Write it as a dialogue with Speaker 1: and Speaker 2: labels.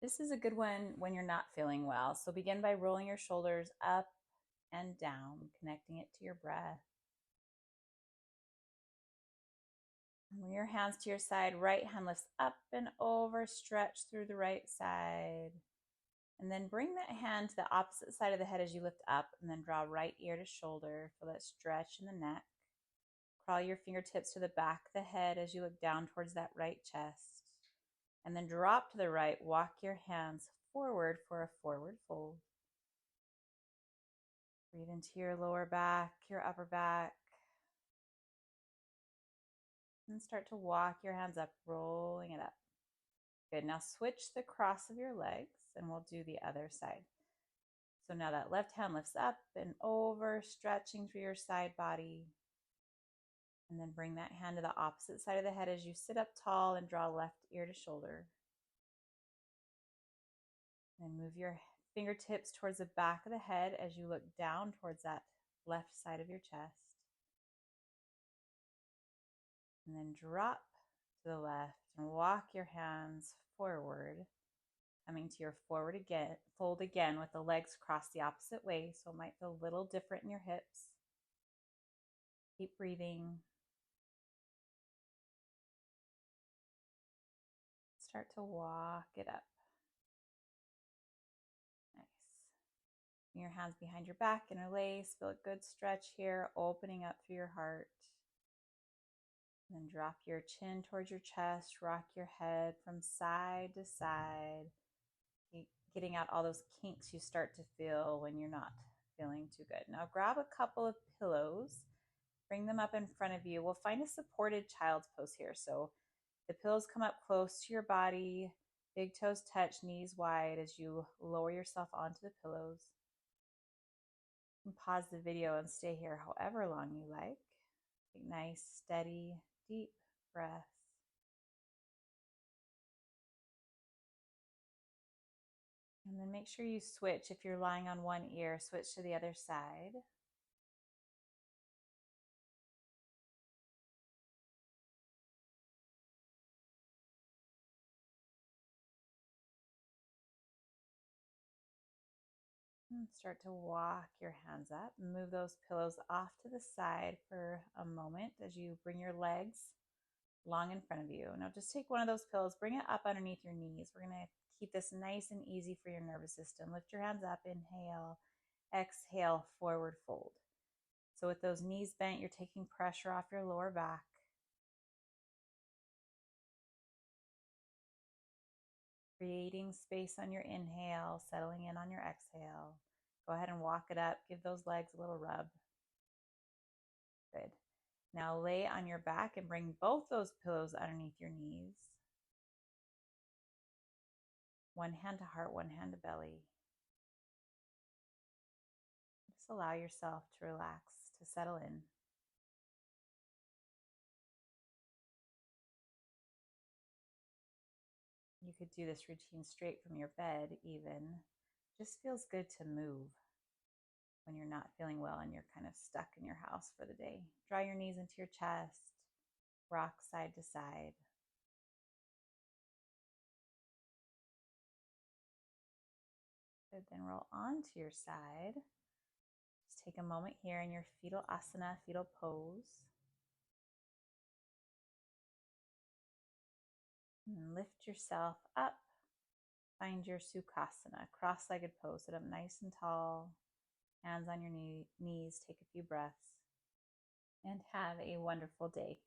Speaker 1: This is a good one when you're not feeling well. So begin by rolling your shoulders up and down, connecting it to your breath. Bring your hands to your side. Right hand lifts up and over, stretch through the right side. And then bring that hand to the opposite side of the head as you lift up, and then draw right ear to shoulder. Feel that stretch in the neck. Crawl your fingertips to the back of the head as you look down towards that right chest. And then drop to the right. Walk your hands forward for a forward fold. Breathe into your lower back, your upper back. And start to walk your hands up, rolling it up. Good. Now switch the cross of your legs and we'll do the other side. So now that left hand lifts up and over, stretching through your side body. And then bring that hand to the opposite side of the head as you sit up tall and draw left ear to shoulder. And move your fingertips towards the back of the head as you look down towards that left side of your chest. And then drop to the left and walk your hands forward, coming to your forward again, fold again with the legs crossed the opposite way, so it might feel a little different in your hips. Keep breathing. Start to walk it up. Nice. Bring your hands behind your back, interlace. Feel a good stretch here, opening up through your heart. And then drop your chin towards your chest, rock your head from side to side, getting out all those kinks you start to feel when you're not feeling too good. Now grab a couple of pillows, bring them up in front of you. We'll find a supported child's pose here. So the pillows come up close to your body, big toes touch, knees wide as you lower yourself onto the pillows. You can pause the video and stay here however long you like. Take nice, steady, deep breaths. And then make sure you switch. If you're lying on one ear, switch to the other side. And start to walk your hands up. Move those pillows off to the side for a moment as you bring your legs long in front of you. Now just take one of those pillows, bring it up underneath your knees. We're going to keep this nice and easy for your nervous system. Lift your hands up, inhale, exhale, forward fold. So with those knees bent, you're taking pressure off your lower back. Creating space on your inhale, settling in on your exhale. Go ahead and walk it up. Give those legs a little rub. Good. Now lay on your back and bring both those pillows underneath your knees. One hand to heart, one hand to belly. Just allow yourself to relax, to settle in. You could do this routine straight from your bed even. Just feels good to move when you're not feeling well and you're kind of stuck in your house for the day. Draw your knees into your chest, rock side to side. Good, then roll onto your side. Just take a moment here in your fetal asana, fetal pose. And lift yourself up. Find your Sukhasana, cross-legged pose. Sit up nice and tall. Hands on your knees. Take a few breaths. And have a wonderful day.